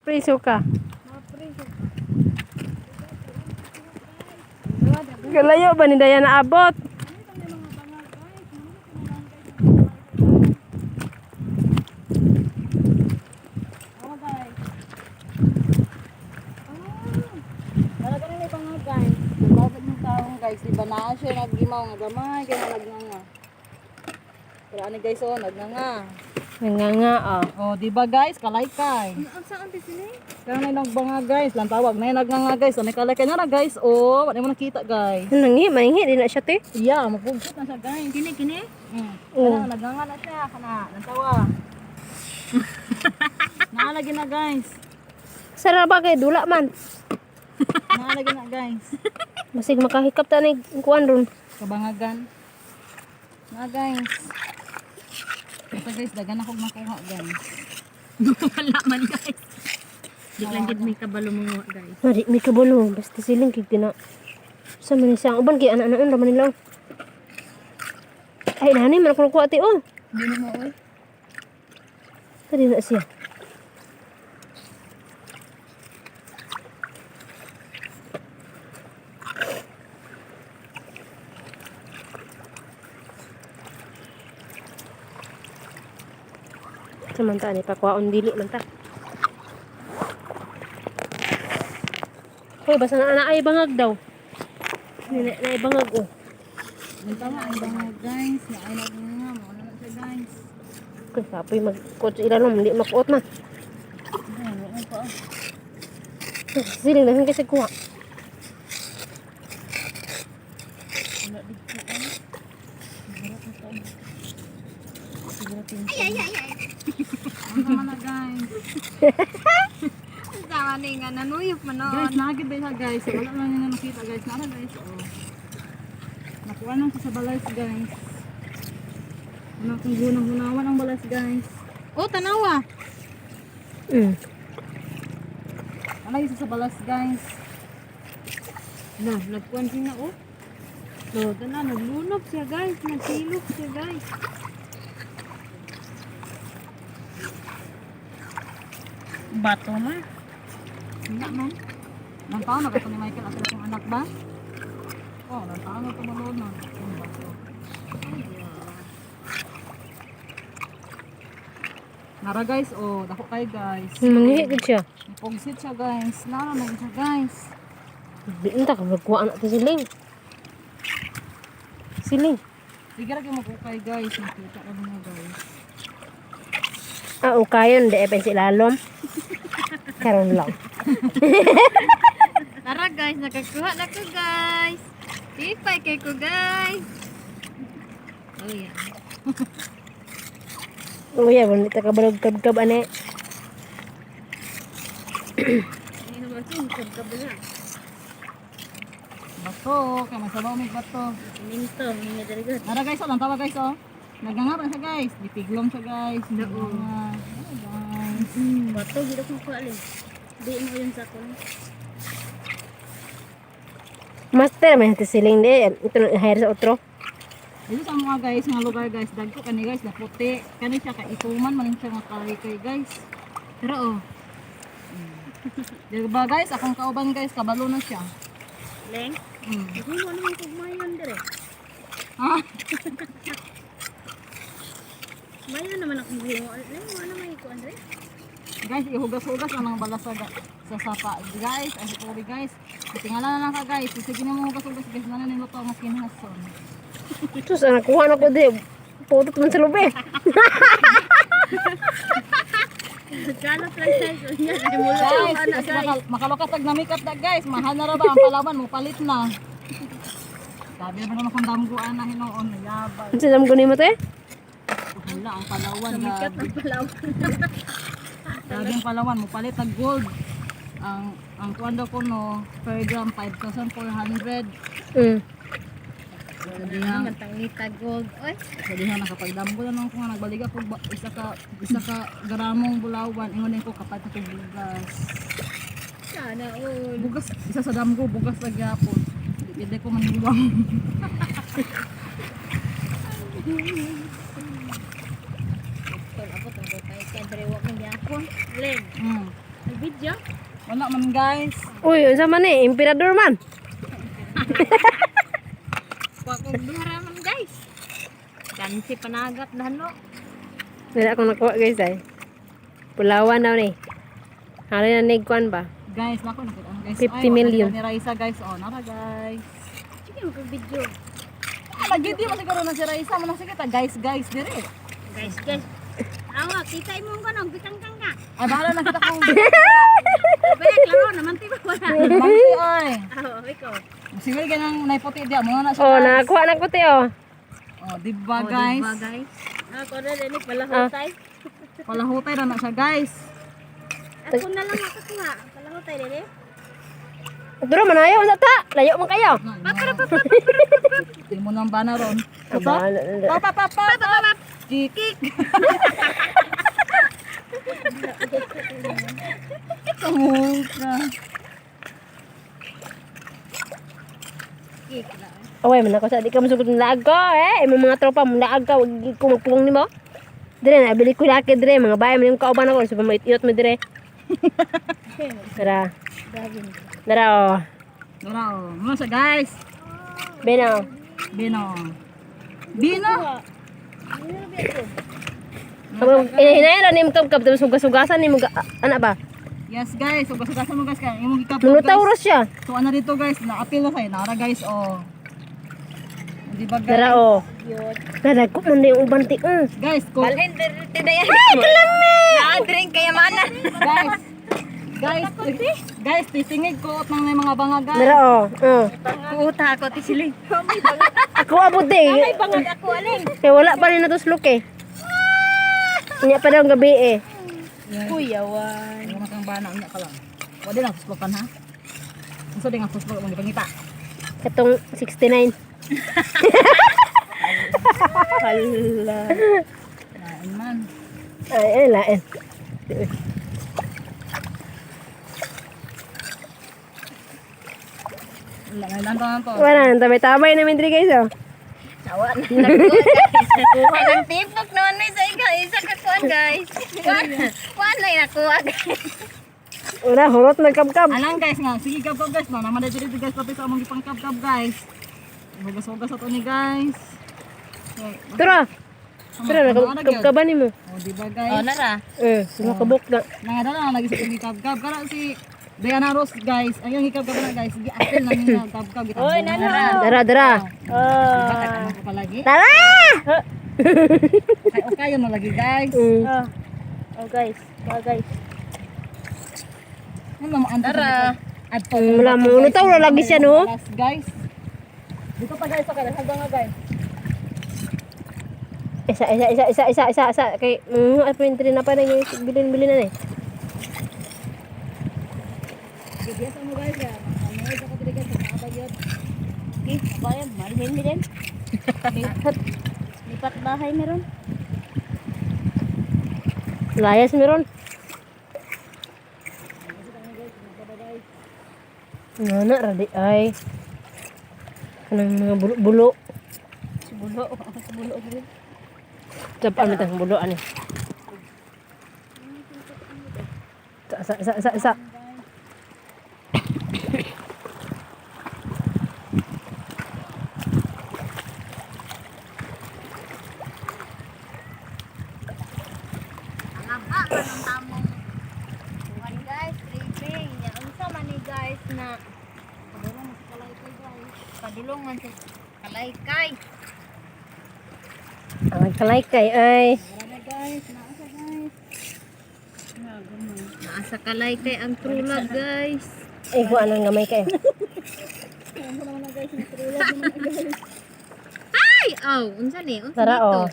Priso ka. Mapriso. Galayo ba ni Daya naabot? Talaga na may mga guys. Bakit yung taong guys, iba na siya naggimaw nga gamay, kaya nagnanga. Pero ano guys, oh, nagnanga. Nanganga ah. Oh, di ba guys, kalaykay. Ang saan ti sini? Kaya na nagbanga guys, lang tawag na yung nagnanga guys. Ano kalaykay na guys, oh, wala mo nakita guys. Nangi, mangi di na siya te. Yeah, magpugsit na siya guys. Kini. Oh. Kana, nagnanga na siya, kana, nantawa. Naalagi na guys. Sarap ba kay dula man. Naalagi na guys. Masig makahikap ta ni kuan ron. Kabangagan. Na guys. Ito guys, dagan akong makuha guys. Wala man guys. Di lang gid may kabalo mo guys. Mari mi kabalo basta siling kig tina. Sa man siya uban kay ana-ana raman nila. Ay nani man ako kuha ti oh. Hindi mo oy. Tadi na siya. Samanta ni pakwaon dili man ta. Hoy basta na ay bangag daw. Na bangag oh. Tama ang bangag guys. Na ay nagnanga, mo na siya guys. Kay kapoy mag-coach ilalom hindi makuot na. Ano pa? Siling na kasi kuha. Wala dito ay. Ay. Ano na guys. Sama ni nga nanuyop man Guys, nagid ba siya guys? Wala lang nila nakita guys. Nara guys, oh. Nakuha lang siya sa balas guys. Ano kung gunang-gunawan ang balas guys. Oh, tanawa. Ano isa sa balas guys. Na, nagkuan siya na oh. No, na naglunok siya guys, nagsilok siya guys. Bato man. Hindi man. Nang taon na ito ni Michael at itong anak ba? Oh, nang taon na ito maloon na. Nara guys, oh, dako kayo guys. Mangihi gid siya. Pugsit siya guys. Nara na siya guys. Di ta ka magkuha na ti siling. Siling. Sige ra kayo magkukay guys. Nakita ka niya guys. Ah, ukayon di pa si lalom. Karon lang. Tara guys, nakakuha na ko guys. Ipay kay ko guys. Oh yeah. Oh yeah, wala ta ka balog kab ane. Ano ba ito? Kabala. Bato, kaya masabaw may bato. Minto, mga dalagat. Nara guys, oh, lang tawa guys oh. Nagangap na siya guys. Dipiglom siya guys. Oo. Guys. Bato, gila kong kualin. Di mo yun sa ko. Master man ti siling di. Ito na hire sa otro. Dito sa mga guys, mga lugar guys, dagko kani guys, na puti. Kani siya kaituman, maling siya nga kay guys. Pero oh, Di ba guys, akong kauban guys, kabalo na siya. Leng, Mm. hindi mo naman kugmayon dire. Ha? Mayon naman akong gingo. Leng, mo naman ikuan dire. Guys, ihugas-hugas lang ng balas sa sapa. Guys, ay sorry guys. Tingala na lang ka guys. Sige na mo hugas-hugas guys, na niluto ang kinhason. Sus, nakuha na ko di. Putot man sa lubi. Kalat lang siya niya. Ay mo Guys, ano kasi guys. makalukat tag namikap na guys. Mahal na ra ba ang palawan mo, palit na. Sabi naman naman kung damguan na hinoon, yabag. Ano sa ko ni mo te? Wala ang palawan. Mikat Gabi. ng palaw. Sabi ang palawan mo, palit tag gold. Ang kuwan daw ko no, per gram 5,400. Ano naman tangita gold. Oy, Sabi nga nakapagdamgo na nung ko nga nagbalik ako isa ka gramong bulawan ingon ko kapag ito bugas. sana all. Bugas isa sa damgo bugas sa gyapon. Hindi ko maniwang. Tol ako tungkol kay kadre wa man gyapon. Leng. Video? Wala man guys. Uy, unsa man eh, emperador man. Kuha kong duhara man guys. Gansi panagat dahano. Wala akong nakuha guys ay. Pulawan na ni. Halin na nigkuan ba? Guys, nako nakita ang guys. 50 million. Ni Raisa guys. Oh, nara guys. Sige mo video. Lagi di mo siguro na si Raisa man sige ta guys dire. Guys, guys. Awa, kita mo ko nang bitang-tang ka. Ay bahala na kita kung Balik laro naman tiba wala. Bangti ay. Aw, ikaw. Sige ganang naiputi dia mo na siya. Oh, guys. nakakuha na ko te oh. Oh, di ba guys? Diba guys? Ako na din pala hotay. Palahutay ra na siya guys. Ako na lang makakuha. Pala hotay din eh. Duro man ayaw sa ta. Layo man kayo. Di mo nang bana ron. Aba, Pa. Jikik. Kamuka. away man ako sa di ka masugod ng laag ko eh. Imong mga tropa mo laag ka, wag ko magpungong nimo. Dire na bili ko laki dire, mga bayan man yung kauban ako, so mait-iyot mo dire. Tara. Tara oh. Dara oh. Mo sa guys. Beno. Bino. Bino. Hinahira ni mo kab tapos sugas-sugasan ni mo ana ba? Yes guys, so gasa mo guys kaya imong gikap. Mulutaw ros siya. So ano dito guys, na-appeal na sa'yo. Nara guys, oh. Di ba guys? Tara oh. Nadagko man din yung uban ti. Guys, ko. Balhin tinayan. Ay, kalami. Na-drink kaya mana. Guys, titingig ko at ng mga banga guys. Tara oh. Kuuta ako ti siling. Ako abot din. Ay, bangag ako aling. Kaya wala pa rin natuslok eh. Inya pa daw ang gabi eh. Kuyawan. Ano na kang bana, unya ka lang. Wala lang, puslokan ha. Gusto din ang puslok mo, di pangita. Katong 69. Hala. Nain man. Ay, lain. Lang to. Wala nang tamay-tamay namin diri guys oh. Tawa na nakuha ng tipok naman may sa ikaw. Isa ka kuhan guys. Kuhan na nakuha guys. Wala, hurot nagkab-kab. Alang guys nga, sige kap-kap guys. No, naman na dito guys, pati sa among ipang kap-kap guys. Hugas-hugas ato ni guys. Okay. Tara. Tara, nagkab-kaban mo. Oh, di ba guys? Oh, nara. Makabuk na. Nangadala na lagi sa kap-kap. Kara si Diana Rose guys. Ayong hikap-kap na guys. Sige, apel na niya kap-kap. Oy, nana. Tara. Diba takano ko palagi? Tara! Okay yun na lagi guys. Oh guys. Oh guys. Ano mo anda Tara. Wala mo. Nutaw na lagi siya no? Guys. Dito pa guys, okay. Hanggang nga guys. Isa. Kay, apa yung na pa na yung bilin na eh. Biasa mo guys ya. Ano ito ka guys sa kabagyot. Okay, bayan. Malhin mi din. Lipat bahay meron. Layas meron. Nana radi ay. Kanang mga bulo-bulo. Subulo. Subulo rin. Tapos ano tang bulo ani. Sa. Haba manong tamong. Kuhan guys, tripping. Ya unsa man ni guys na padulong man sa kalaykay. Ang kalaykay ay. Naasa kalaykay ang trulog guys. Ay, kung anong gamay kayo. Ay, unsa ni? Unsa Tara dito? oh.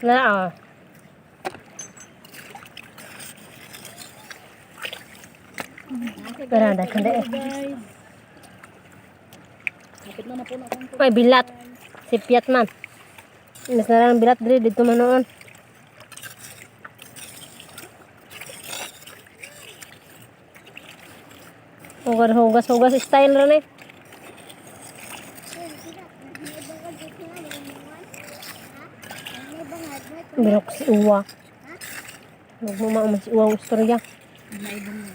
Tara oh. Tara, kanda eh. May bilat. Sipiat man. Mas na lang bilat diri dito man noon. Hugas style ron eh. Birok si Uwa. Huwag mo maama si Uwa ang istorya. naibang mo.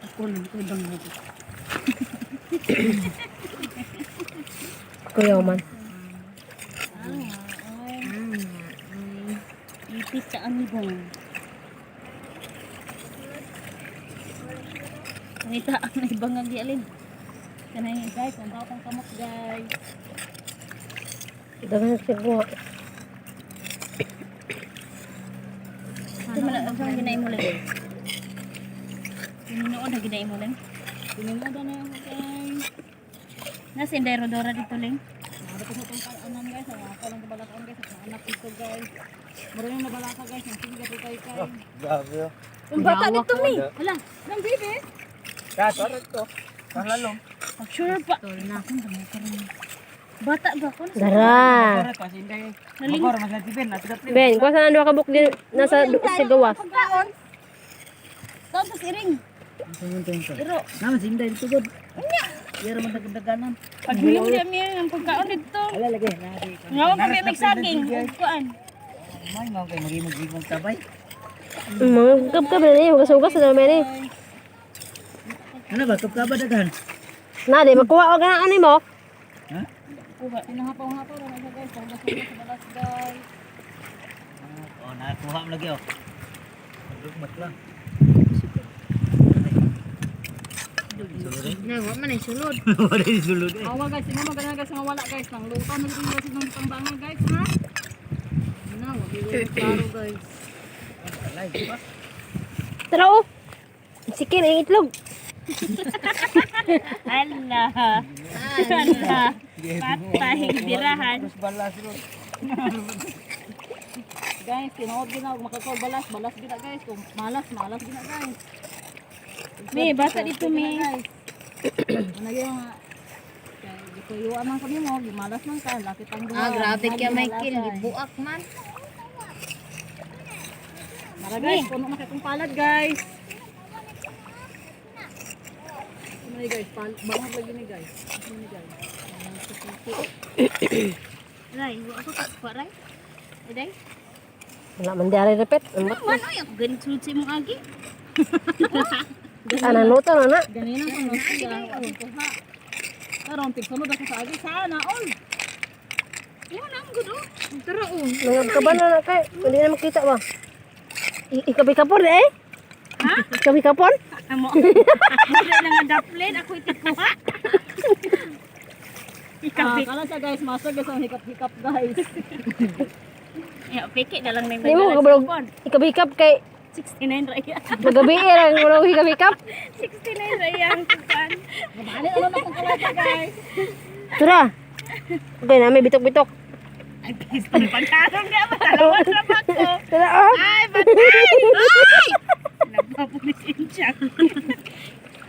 Ako lang ko ibang mo. Kuya man. Ipit sa amibong. Kanita ang naibang nga gialin. Kanay guys, ang batang kamot guys. Dagan siguro. Ito man ang ginay mo lang. Tinunood na ginay mo lang. Tinunood na yan guys. Nasa Indero-Dora dito lang. Nara ko sa itong kaanan guys. Ang ako lang kabalakan guys. Ang anak dito guys. Maraming nabalaka guys. Ang sige ka kay kay. Grabe oh. Yung bata dito mi. Hala, nang bibi. Parang to. Panglalong. Sure pa. Na akong damo ka rin. Bata ba ko? Dara. Kasi hindi. Naling. Magkoro maglantibin. Natidapin. Ben, kuha sa nandwa ka buk din nasa sa gawas. Pagkaon. Saan sa siring? Iro. Naman sinday dito god. Yara man dagdagan. Paghuli mo niya ang pagkaon dito. Ala lagi. Nari. Nga mo pa may saging. Kuan. May mga kayo magiging tabay. Mga kap-kap na niya, hugas-hugas na naman eh. Ano ba? Kapkaba daghan? Na, di makuha o ganaan mo. Ha? Kuha. Pinahapaw-hapaw na siya guys. Pagkas sa balas guys. Oh, nakuha mo lagi oh. Magdugmat lang. Nang man ay sulod. Wala yung sulod eh. Awa guys, sino magana guys nga wala guys. Nang lupa na rin guys itong tambangan guys ha. Na, wag yung klaro guys. Alay, di ba? Tara o. Sikin ang itlog. Allah. Allah. Patay dirahan. Terus balas ron. Guys, tinood gina makakol balas gina guys. Kung malas gina guys. Mi, bata dito mi. Ano yung di ko yuan man kami mo, gimalas man ka, lapit ang duha. Grabe kaya Michael, gibuak man. Mara guys, puno na kay kong palad guys. Ano ni guys, bangat lagi ni guys. Ano ni guys? Ray, ako ka paray. Eday. Wala man di ari repet. Ambot. Man oy, ako ganit sulod sa imong agi. Anang luto na na. Ganina ko no siya. Ha. Karon tigsunod ako sa agi sana all. Yan ang gudo. Tara oh. Nagkaban na kay. Hindi na makita ba. Ikabi-kapon eh. Ha? Ikabi-kapon. Amo. Mura lang ang daplin, ako itikuha. Kala siya guys, master guys ang hikap-hikap guys. Peke na lang Hindi mo kabalog. Ikabi-kap kay 69 raya. magabi lang walang ikabi-kap. 69 raya ang kupan. Mabali ano na kung kalata guys. Tara. Okay na may bitok-bitok. Ay, pista na pagkarong nga ba? Talawan na ba ko? Tara oh. Ay, batay! Ay! Nagpapulisin siya.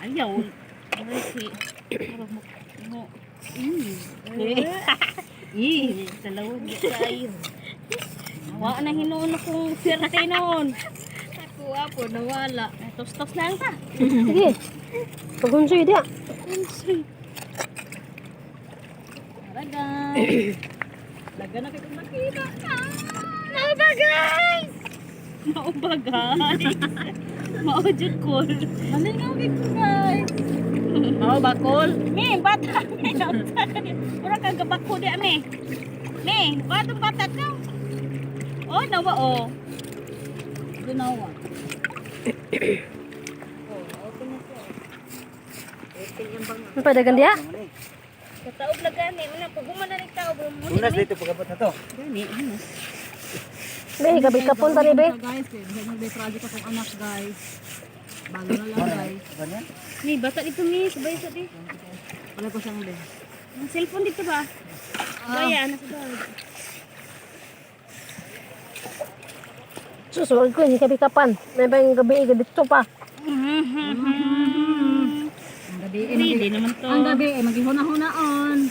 Ayaw. Ay, si... Parang mo... Dalawang tayo. Nawa na hinuon akong swerte noon. Nakuha po, nawala. Tos-tos lang ka. Sige. Pagunsoy dia. Tara guys. Laga na kay kung nakita. Nauba guys! Nauba guys! Maujud ko. Malingaw kay ko guys. Mau bakol? Me, bata. Mura kang gabako di ame. Me, batong bata ka. Oh, nawa oh. Ginawa. Ano pa dagan dia? Kataob na gani. Una, pag na rin tao. Unas dito pagabot na to. Gani, ano? Be, ikabi-kapon tani be. Guys, kaya may project akong anak guys. Bago na lang guys. Ganyan? Me, bata dito me. Sabay sa di. Wala ko siyang din. Ang cellphone dito ba? Baya, nasa bag. Susunod ko hindi ikabi-kapan. May ba yung gabi dito pa. Ang gabi Hindi naman to. ang gabi ay maghihuna-hunaon.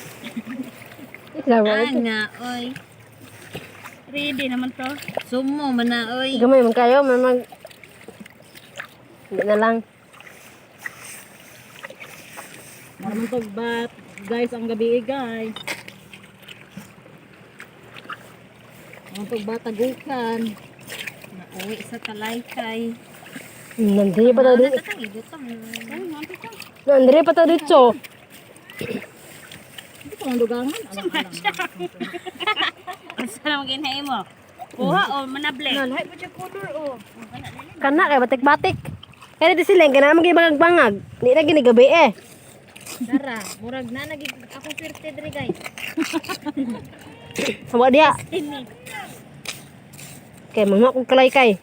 Laro ito. nga, oy. Ready naman to. Sumo man na, oy. Gamay man kayo, man mag... Hindi na lang. Maraming tugbat. Guys, ang gabi guys. Ang tugbat tagukan. Nauwi sa talaykay. Nandiri pa tayo dito. Tatang ibutang. Ay, nanti ka. Nandiri pa tayo dito. Hindi ko ang dugangan. Alam. Asa na maginahin mo? Kuha o manable? Nalhay pa siya color oh. Kana kay batik-batik. Kaya dito sila, kana magibangag-bangag. Hindi na ginigabi eh. Tara, murag na nagig ako swerte diri guys. Hawa dia. Ini. Kay mga kong kalay kay.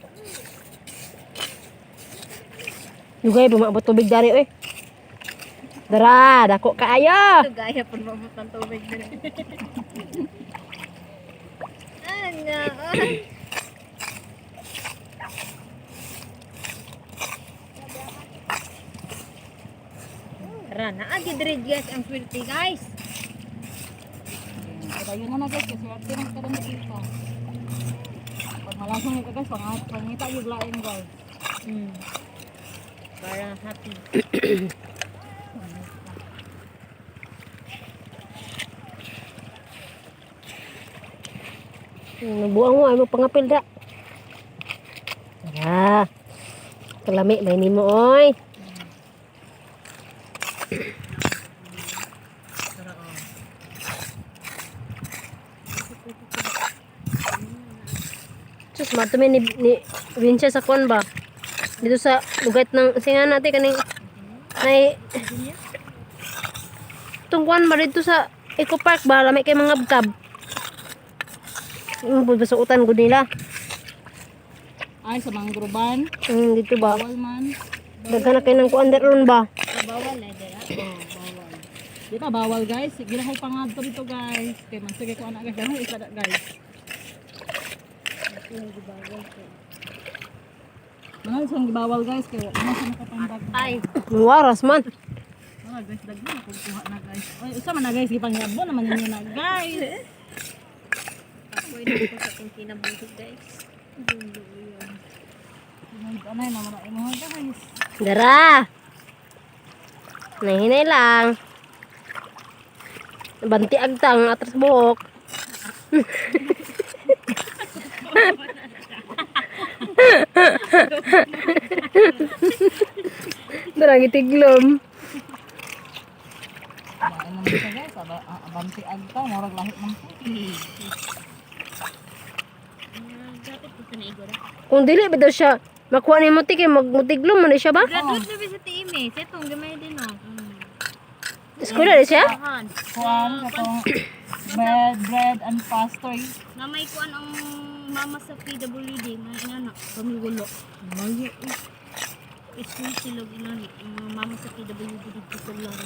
Dugay bumabot tubig dari oy. Dara, dako kaayo. Gaya pun mabot ng tubig diri. Anga. Tara, naagi diri guys ang swerte guys. Kaya yun na guys, kasi arte ng kada nakita. Pag malasang ito guys, pangita yung lain guys. Para happy. Nabuang mo ay mo pangapil da. Tara. Kalami may nimo oy. Sus, matumi ni Vincia sa kwan ba? Dito sa lugat ng singa natin kaning nay tungkuan ba dito sa Eco Park ba? Lamay kay mga bkab. Yung basuutan ko nila. Ay, sa mangroban, Dito ba? bawal man. Daghan na kayo ng kuan ron ba? Bawal na dira. Bawal. Di ba bawal guys? Gila ko pangadto dito guys. Kaya man sige ko anak guys. Dahil isa guys. Manang siyang gibawal guys. Kaya ano siya nakapambag. Ay, Waras man. Wala guys, daghan ako kuha na guys. Oy, usa man na guys, gipangyabo naman yun na guys. pwede ko sa kung kinabuhi guys. Anay naman na imo guys. Dara. Nahinay lang. Banti agtang atras buhok. Dara gitiglom. Ano naman siya guys, abanti agta, murag lahit man po. Dapat ko sa naigora. Kung dili ba daw siya makuha ni muti kay magmutiglom man siya ba? Graduate na ba sa TMA? Sa itong gamay din o. Eskwela di siya? Ahan. Kuan katong bread and pastry. Na may kuan ang mama sa PWD. Nga inana. Pamigulo. Mayo eh. School silog inani. Ang mama sa PWD dito sa laro.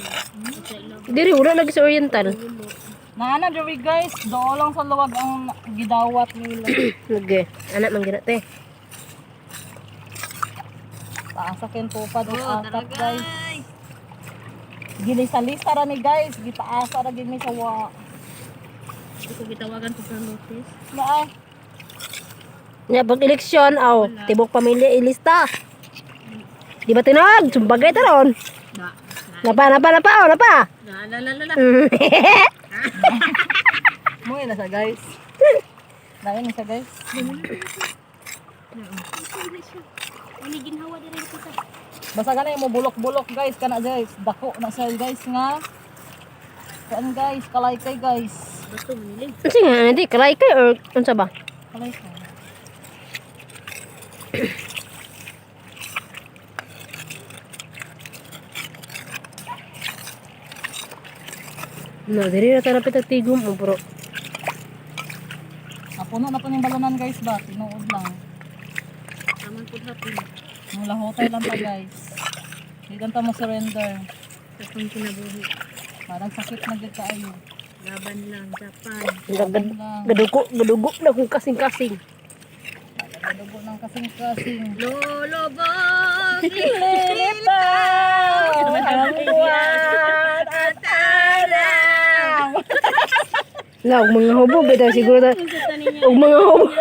Sa ilang Diri wala lagi sa Oriental. gulo. Naana diri guys, doo lang sa luwag ang gidawat nila. Lagi. Anak man gina te. Taasakin po pa Oh, di tara atat guys. guys. Gili sa lista ra ni guys, gitaasa ra gid mi sa wa. Hindi ko gitawagan ko sa notice. Naa, Nya pag eleksyon aw tibok pamilya ilista. Di ba tinog? Sumbagay taron. Na. Napa. Na. La. mo ina sa guys. Lain ni sa guys. Ini ginhawa din rin kita. Basta ganay mo bulok-bulok guys kana guys. Dako na sa guys nga. Kan guys, kalay-kay guys. Bato manili. Kasi nga hindi kalay kay or unsa ba? Kalay-kay. No, diri ra tara pitag tigom mo bro. Napuno na to ning balonan guys ba, tinuod lang. Taman po hapon. Mula hotel lang ta guys. Di lang ta mo surrender. Sa kung kinabuhi. Parang sakit na gid kaayo. Laban lang. Japan. Laban lang. Gadugo na kung kasing-kasing. Dugo ng kasing-kasing. Lolo bong. Lilitaw ang buwan at araw. La, og mga hubog bitaw siguro ta. Og mga hubog.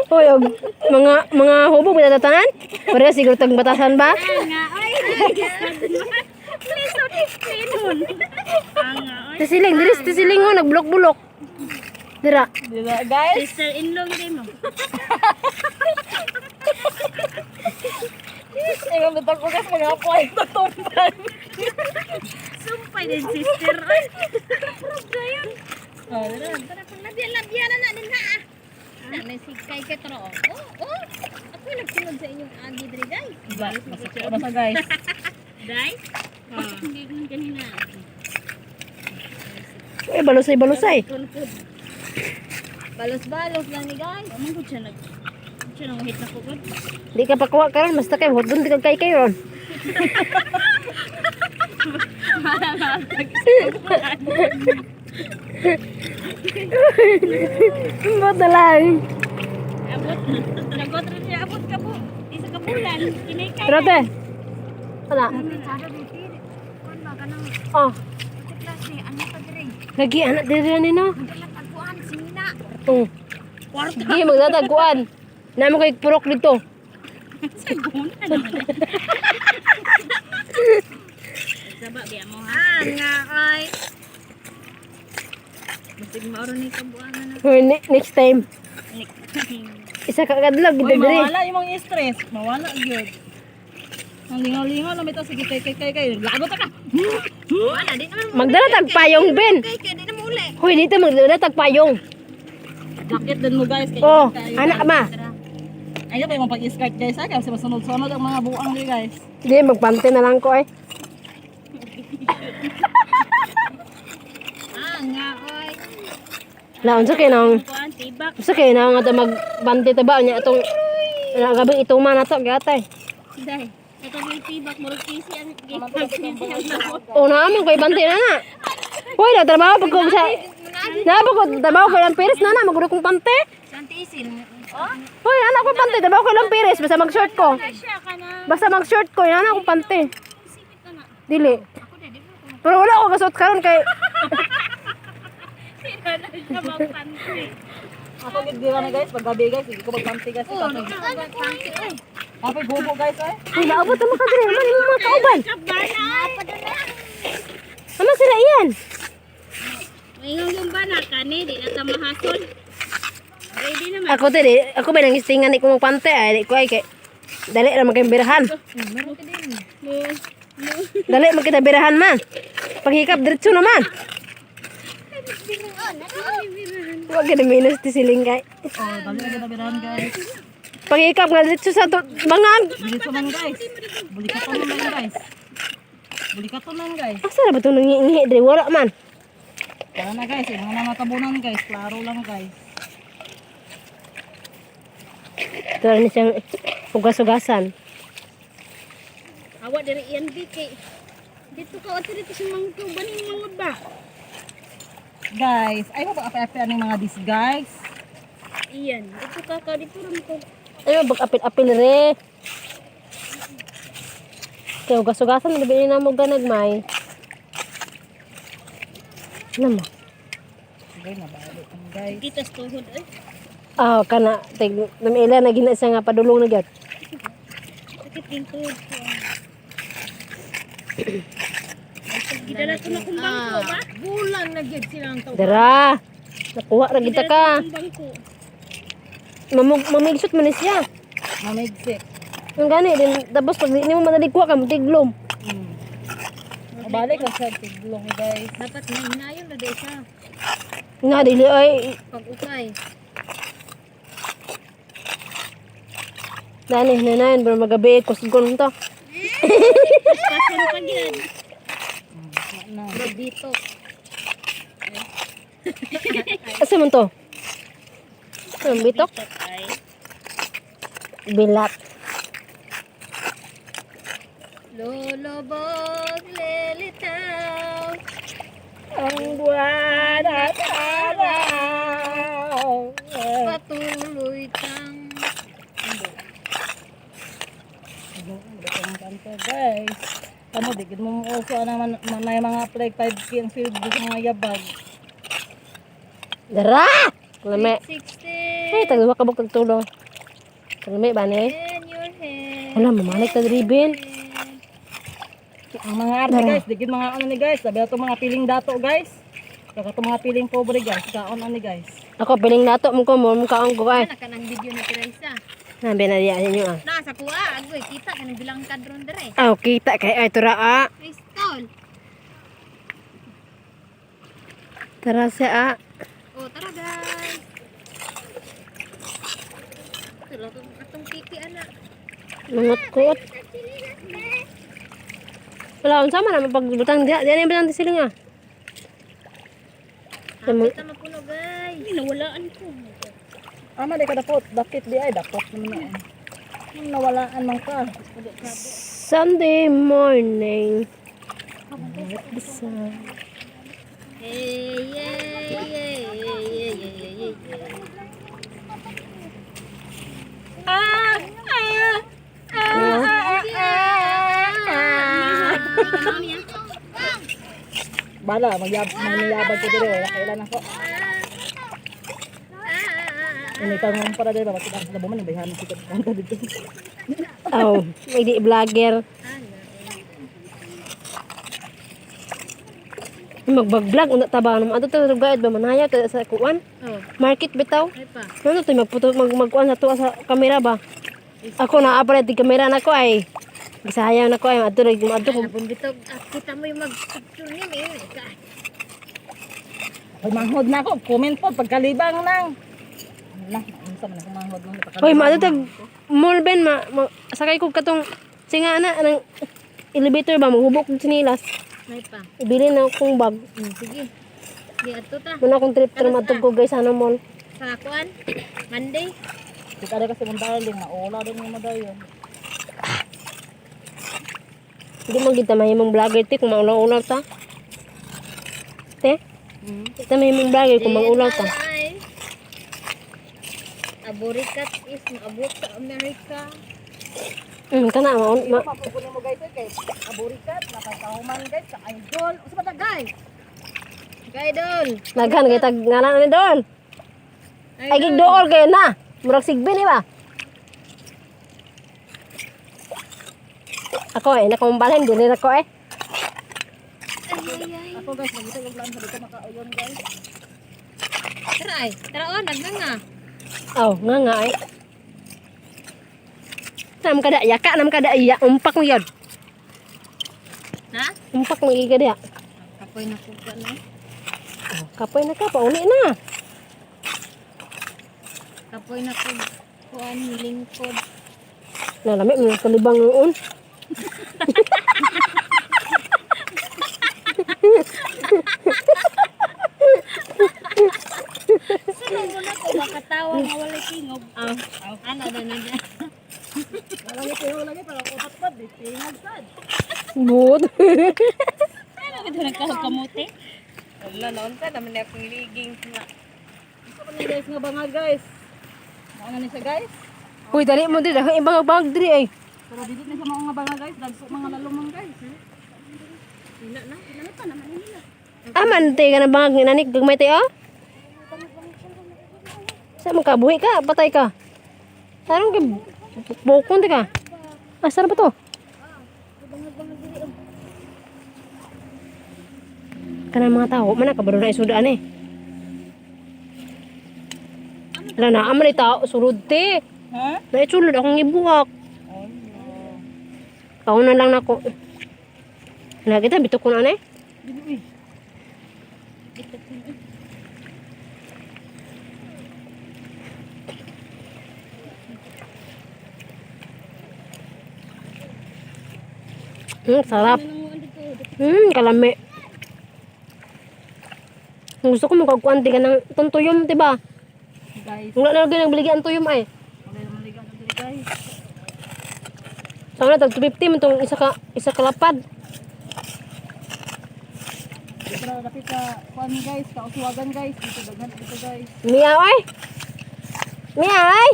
Hoy, og mga hubog bitaw tatangan? Pare siguro tag batasan ba? Nga. Ay. Please don't explain nun. Nga. Ay. Tisiling mo nagbulok-bulok. Dira. Dila guys. Sister-in-law din mo. Ingon dito ko guys, mga apoy ito tumpan. Sumpay din sister. Ay, probda yun. Oh, dito. Tara pang labyan na din ha. Nanay si kay Ketro. Oh. Ako nagsunod sa inyong agi diri guys. Basta guys. Guys? Hindi ko kanina. Eh, balusay. Balos-balos lang ni guys. Amang ko siya nang hit na ko god. Di ka pa kuha karon basta kay hudon di kag kay ron. Bota lang. Abot. Nagot rin niya abot ka po. Isa ka bulan. Kinay kay. Trote. Ana. Kon ba kanang Oh, klase ano pa dire? lagi anak diri ni no. Dalat agkuan sinina. Oh. Di magdadagkuan. Namo kay purok dito. Saguna naman. Saba biya mo ha. Nga ay. Masig mauro ni kabuangan na. Or next time. Isa ka kadlog Uy, dito diri. mawala yung mga stress. Mawala yun. Ang lingaw-lingaw lang ito. Sige, kay. Lagot ka. Wala di naman. Magdala tag payong Ben. Kay di na mo uli. Hoy dito magdala tag payong. Jacket din mo guys. Kay Oh, anak ma. Ayaw pa yung pag-skirt guys ha. Kasi masunod-sunod ang mga buang din guys. Di magpante na lang ko eh. Nga oy. La unsa kay nang Kuan tibak. unsa kay nang ata magbante ta ba nya atong gabi ituman na to gatay. Dai. Ito may tibak murag kisi ang gitag. O naamon koy bante na na. Hoy na trabaho pag ko sa na ko trabaho ko lang peres na na maguro kong pante. Santisin. Oh, Hoy anak ko pante trabaho ko lang peres basta mag-short ko. siya ka na. Basta mag-short ko yana ko pante. Sipit ka na. Dili. Ako di ko. Pero wala ko kasot karon kay Sira na siya magpanti. Ako gitgira na guys. Pag gabi guys. Hindi ko magpanti guys. Oh, nagpanti eh. Kapag bubo guys eh. Hoy naabot mo ka dire man yung mga kauban. Kabana. Padala. Ama sila iyan. Maingon yung bana kani di na ta mahasol. Ready naman. Ako dire ako ba nang istingan ni ko magpante ay di ko ay kay dali ra magkay birahan. Dali man kita birahan man. Paghikap diretso naman. Wa gid minus ti siling kay. Oh, dali na ginabirahan guys. Paghikap nga diretso sa bangag. Dito man guys. Bulikaton man guys. Bulikaton man guys. Asa na ba to nangiingi dire wala man. Tara na guys. Yung mga natabunan guys. Klaro lang guys. Ito ni siyang hugas-hugasan. Awa dari iyan di kay. Dito ka ato dito sa mga tuban yung mga ba. Guys. Ay mo pa apa-apa ng mga dis guys. Iyan. Dito ka dito ram ko. Ay bag-apil-apil re. Kaya hugas-hugasan labi na mo ganagmay. Nama. Sige na balik kami guys. Kita sa tuhod eh. Ah, kana tig namila na gina siya nga padulong na gyud. Sakit din tuhod ko. Gidala ko na kung bangko ba? Bulan na gid silang to. Dara. Nakuha ra kita ka. Kung bangko. Mamigsot man ni siya. Mamigsik. Ang gani din tapos pag di mo manaligwa ka tiglom. Balik lang sa tiglong guys. Dapat na hinayon na day siya. Nga dili ay Pag-ukay. dani nanayon pero magabi kusgon to. Pasyon pa gid. Na. Dito. Asa man to? Ang bitok? Ay. Bilat. Lulubog lilitaw. Ang buwan at araw. Patuloy kang Ang kanto guys. Kamu digid mo mo sa naman na mga flag 5K ang field sa mga yabag. Dara! Lame. 16 Ay, tagawa ka bang tagtulong. Lame ba ni? in your hand. Wala, mamanik ka dribin. Ang mga arte guys, digid mga ano ni guys. Sabi ato mga piling dato guys. Kaya ato mga piling pobre guys. Kaon ani guys. Ako, piling nato mo ko, mo kaang ko ay. Naka ng video ni Teresa. Nabi na diya ninyo ah. Nasa kuha, agoy, kita ka ng bilang kadron dere. Ah, kita kay ay tura ah. Ay, stall. Tara siya ah. O, tara guys. Tara, atong pipi, anak. Mangot-kot. Wala, unsa man naman pagbutang diya. Diya na yung butang siling ah. Hapit na mapuno guys. Ay, nawalaan ko. Ama di ka dapot, dakit di ay dapot naman na. Nung nawalaan man ka. Sunday morning. Hey, Bala, magyabag ko dire, wala kailan ako. Ini tanong para dire bakit ang labo man bayhan si kanta dito. Oh, may di vlogger. Magbag-vlog una tabang naman ato to guide ba manaya ka sa kuan? Oh, Market bitaw. ay pa. Ano to magputo magkuan sa tuwa sa kamera ba? Ako na apare di kamera nako ay. Bisaya nako ay adto ko. Abong bitog, kita mo yung mag-picture niya, may ka. Pag manghod na ako, comment po pagkalibang nang. Ala, unsa man ako manghod mo pagkalibang. Hoy, maado tag mall ben sakay ko katong singa na anang elevator ba maghubok og sinilas. May pa. Ibili na akong bag. Sige. Di ato ta. Muna akong trip pero matug ko guys sa mall. Sa kuan, Monday. Di ka kasi mong darling, naula din mo madayon. Hindi mo kita mahimong vlogger ti kung maulaw-ulaw ta. Te? Kita mahimong vlogger kung maulaw ta. Ay. Aborikat is maabot sa Amerika. Kana Papupunin mo guys kay aburikat, napatahuman guys sa idol. Usa ba ta guys? Kaidol. naghan kay tag ngalan ni Dol. Ay gig dool kay na. Murag sigbi ni ba? Ako nakumbalhin dili na ko Ay. Ako guys, nagito ko lang sa dito makauyon guys. Tara ay. Tara on, nagnanga. Oh, nga ay. Nam kada yaka nam kada iya umpak mo yun. Ha? Umpak mo iya kada. Kapoy na kuka na. Oh, kapoy na ka pauli na. Kapoy na ko. Kuan lingkod. Nalami mo kalibang noon. Sino mo na ko makatawa nga wala tingog. Ano na dyan? Wala ni para upat pa di tingag sad. Good. Ano ka doon nagkakamote? Wala na unta naman na akong liging nga. Gusto ko ni guys nga bangag guys. Ano ni siya guys? Uy, dali mo diri ibang bag diri ay. Pero dito na sa mga bangag guys, dagso mga lalumang guys. Ina na pa naman nila. Aman te ka na bangag ni nanik gagmay te oh. Sa man ka buhi ka, patay ka. Sarong kay bukon te ka. Asar ba to? Kana mga tao man ka baro na isudaan eh. Wala na aman tao sulod te. Ha? Naisulod akong ibuhak. Paunan lang nako. Na kita bitok ko na eh. Sarap. Kalami. Gusto ko magkagkuanti ka ng tuntuyom, diba? Guys, Wala na lagi nagbili ang tuyom ay. wala naman ligan na dito guys. Sama na tag 250 man tong isa ka lapad. Dito na dapit sa kuan guys, kauswagan guys. Dito daghan dito guys. Miyaw ay. Miyaw ay.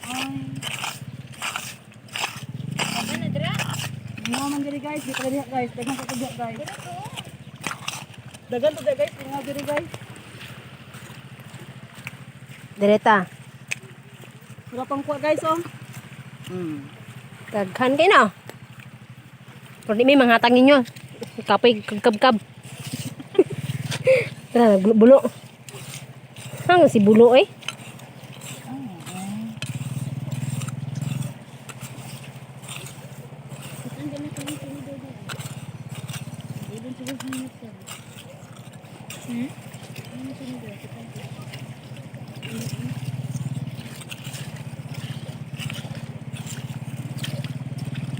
Ay. Ano na dira? Mga man diri guys, dito na diha guys. Daghan pa diha guys. Daghan to diha guys, mga diri guys. Direta. Wala pang kuha guys oh. Daghan kayo na. Pero di may mangatang ninyo. Kapoy kagkab-kab. Tara, bulo. Hang si bulo eh. Nandiyan na kami tinidor doon. Ibon siguro hinit siya. Ano tinidor?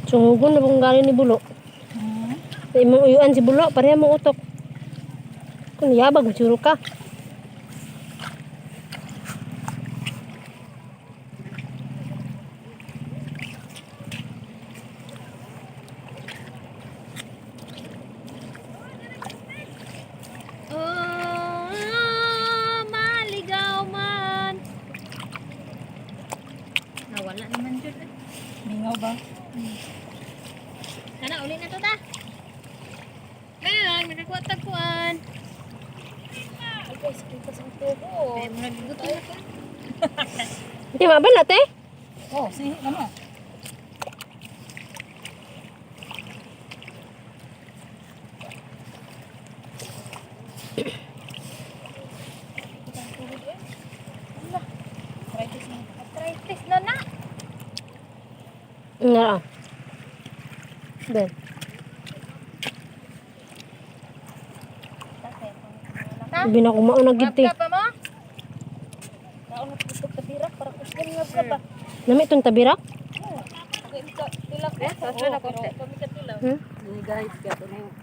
Sungugon na kung galing ni Bulo. Sa imong uyuan si Bulo, pareha mong utok. Kung yabag, magsuro ka. Oh, maligaw man. Nawala naman dyan eh. Mingaw ba? Sana uli na to ta. Ngayon, nakakuha tagpuan. Ay guys, kita sa tubo. Kaya mo nagigutom na ko. Hindi mabala, te. Oh, sihi naman. Arthritis na na. Nga. Ben. Bina ko maunag gid te. Pa mo? Naunod ko sa birak para kusyan nga ka ba? Nami itong tabirak? Tilak ko. Sa na ko. Hmm? Ini guys, gato na yung